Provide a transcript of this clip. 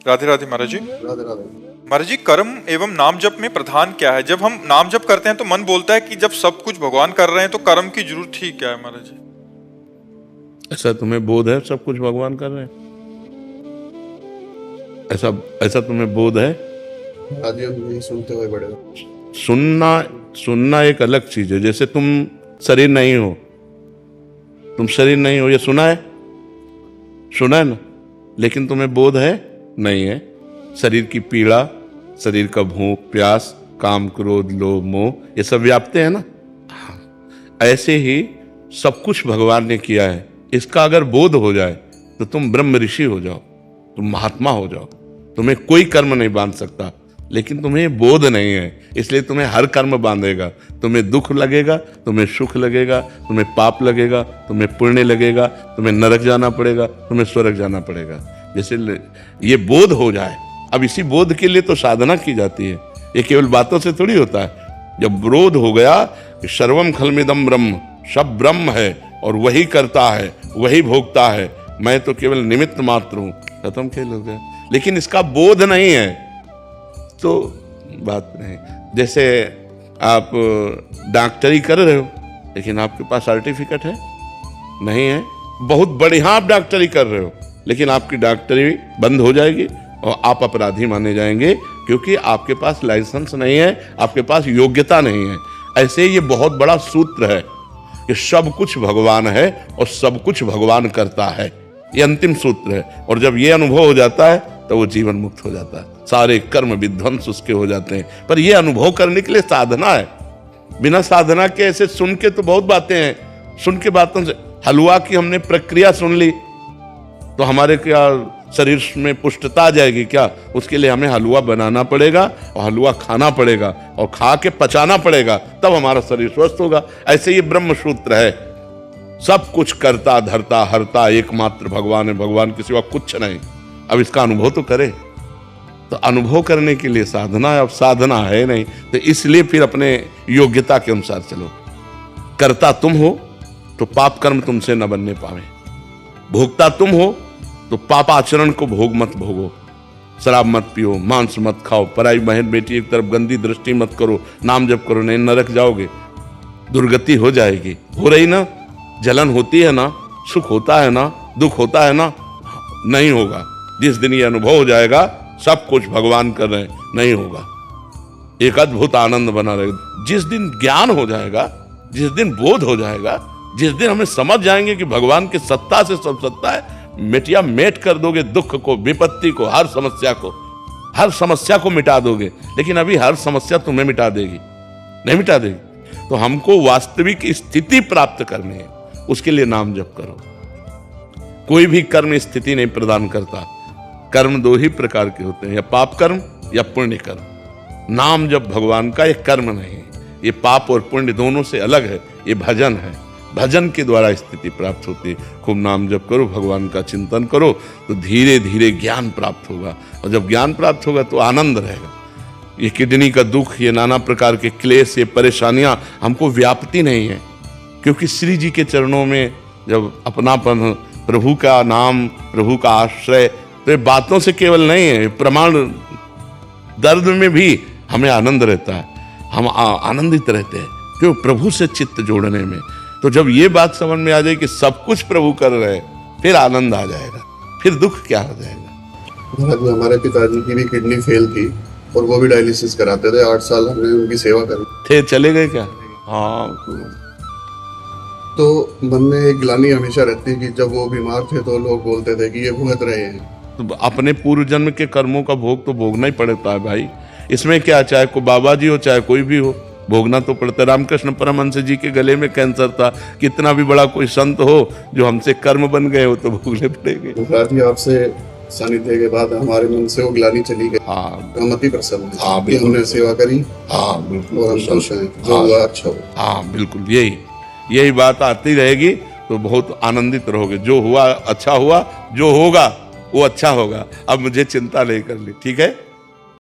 राधे राधे महाराज जी। राधे राधे। महाराज जी, कर्म एवं नाम जप में प्रधान क्या है? जब हम नाम जप करते हैं तो मन बोलता है कि जब सब कुछ भगवान कर रहे हैं तो कर्म की जरूरत ही क्या है महाराज जी? ऐसा तुम्हें बोध है सब कुछ भगवान कर रहे हैं? ऐसा तुम्हें बोध है? आज हम यही सुनते हुए बड़े। सुनना एक अलग चीज है। जैसे तुम शरीर नहीं हो, ये सुना है ना, लेकिन तुम्हें बोध है नहीं है। शरीर की पीड़ा, शरीर का भूख प्यास, काम क्रोध लोभ मोह, ये सब व्याप्त है ना। ऐसे ही सब कुछ भगवान ने किया है। इसका अगर बोध हो जाए तो तुम ब्रह्म ऋषि हो जाओ, तुम महात्मा हो जाओ। तुम्हें कोई कर्म नहीं बांध सकता, लेकिन तुम्हें बोध नहीं है, इसलिए तुम्हें हर कर्म बांधेगा। तुम्हें दुख लगेगा, तुम्हें सुख लगेगा, तुम्हें पाप लगेगा, तुम्हें पुण्य लगेगा, तुम्हें नरक जाना पड़ेगा, तुम्हें स्वर्ग जाना पड़ेगा। जैसे ये बोध हो जाए। अब इसी बोध के लिए तो साधना की जाती है, ये केवल बातों से थोड़ी होता है। जब बोध हो गया कि सर्वम खलमिदम ब्रह्म, सब ब्रह्म है और वही करता है, वही भोगता है, मैं तो केवल निमित्त मात्र हूं, खत्म खेल हो गया। लेकिन इसका बोध नहीं है तो बात नहीं। जैसे आप डॉक्टरी कर रहे हो, लेकिन आपके पास सर्टिफिकेट है नहीं है, बहुत बढ़िया आप डॉक्टरी कर रहे हो, लेकिन आपकी डॉक्टरी बंद हो जाएगी और आप अपराधी माने जाएंगे, क्योंकि आपके पास लाइसेंस नहीं है, आपके पास योग्यता नहीं है। ऐसे ये बहुत बड़ा सूत्र है कि सब कुछ भगवान है और सब कुछ भगवान करता है, ये अंतिम सूत्र है। और जब ये अनुभव हो जाता है तो वो जीवन मुक्त हो जाता है, सारे कर्म विध्वंस उसके हो जाते हैं। पर ये अनुभव करने के लिए साधना है। बिना साधना के ऐसे सुन के तो बहुत बातें हैं, सुन के बातों से हलवा की हमने प्रक्रिया सुन ली तो हमारे क्या शरीर में पुष्टता आ जाएगी क्या? उसके लिए हमें हलवा बनाना पड़ेगा और हलवा खाना पड़ेगा और खा के पचाना पड़ेगा, तब हमारा शरीर स्वस्थ होगा। ऐसे ये ब्रह्म सूत्र है, सब कुछ करता धरता हरता एकमात्र भगवान है, भगवान के सिवा कुछ नहीं। अब इसका अनुभव तो करे, तो अनुभव करने के लिए साधना है। अब साधना है नहीं तो इसलिए फिर अपने योग्यता के अनुसार चलो। करता तुम हो तो पाप कर्म तुमसे न बनने पावे, भोगता तुम हो तो पाप आचरण को भोग मत भोगो। शराब मत पियो, मांस मत खाओ, पराई बहन बेटी एक तरफ गंदी दृष्टि मत करो, नाम जप करो, नहीं नरक जाओगे, दुर्गति हो जाएगी। हो रही ना, जलन होती है ना, सुख होता है ना, दुख होता है ना, नहीं होगा। जिस दिन ये अनुभव हो जाएगा सब कुछ भगवान कर रहे हैं, नहीं होगा। एक अद्भुत आनंद बना रहेगा। जिस दिन ज्ञान हो जाएगा, जिस दिन बोध हो जाएगा, जिस दिन हमें समझ जाएंगे कि भगवान की सत्ता से सब सत्ता है, मिटिया मेट कर दोगे दुख को, विपत्ति को, हर समस्या को मिटा दोगे। लेकिन अभी हर समस्या तुम्हें मिटा देगी नहीं मिटा देगी। तो हमको वास्तविक स्थिति प्राप्त करनी है, उसके लिए नाम जप करो। कोई भी कर्म स्थिति नहीं प्रदान करता। कर्म दो ही प्रकार के होते हैं, या पाप कर्म या पुण्य कर्म। नाम जप भगवान का एक कर्म नहीं, ये पाप और पुण्य दोनों से अलग है, ये भजन है। भजन के द्वारा स्थिति प्राप्त होती है। खूब नाम जप करो, भगवान का चिंतन करो, तो धीरे धीरे ज्ञान प्राप्त होगा। और जब ज्ञान प्राप्त होगा तो आनंद रहेगा। ये किडनी का दुख, ये नाना प्रकार के क्लेश, ये परेशानियां हमको व्यापती नहीं है, क्योंकि श्री जी के चरणों में जब अपनापन, प्रभु का नाम, प्रभु का आश्रय, तो ये बातों से केवल नहीं है, प्रमाण। दर्द में भी हमें आनंद रहता है, हम आनंदित रहते हैं, क्यों? प्रभु से चित्त जोड़ने में। तो जब ये बात समझ में आ जाए कि सब कुछ प्रभु कर रहे हैं, फिर आनंद आ जाएगा, फिर दुख क्या हो जाएगा। महाराज, हमारे पिताजी की भी किडनी फेल थी और वो भी डायलिसिस कराते थे। 8 साल हमने उनकी सेवा करी। थे चले गए क्या? हाँ। तो मन में एक ग्लानि हमेशा रहती है कि जब वो बीमार थे तो लोग बोलते थे कि ये भुगत रहे हैं। तो अपने पूर्व जन्म के कर्मों का भोग तो भोगना ही पड़ता है भाई। इसमें क्या, चाहे कोई बाबा जी हो चाहे कोई भी हो, भोगना तो पड़ता है। रामकृष्ण परमहंस जी के गले में कैंसर था, कितना भी बड़ा कोई संत हो, जो हमसे कर्म बन गए हो तो भोगने पड़ेंगे। आपसे सानिध्य के बाद हमारे मन से वो ग्लानि चली गई। हाँ, अति प्रसन्न है। हाँ, कि हमने सेवा करी। हाँ बिल्कुल, और हम खुश हैं, जो हुआ अच्छा हो। हाँ बिल्कुल, यही बात आती रहेगी तो बहुत आनंदित रहोगे। जो हुआ अच्छा हुआ, जो होगा वो अच्छा होगा। अब मुझे चिंता नहीं करनी, ठीक है।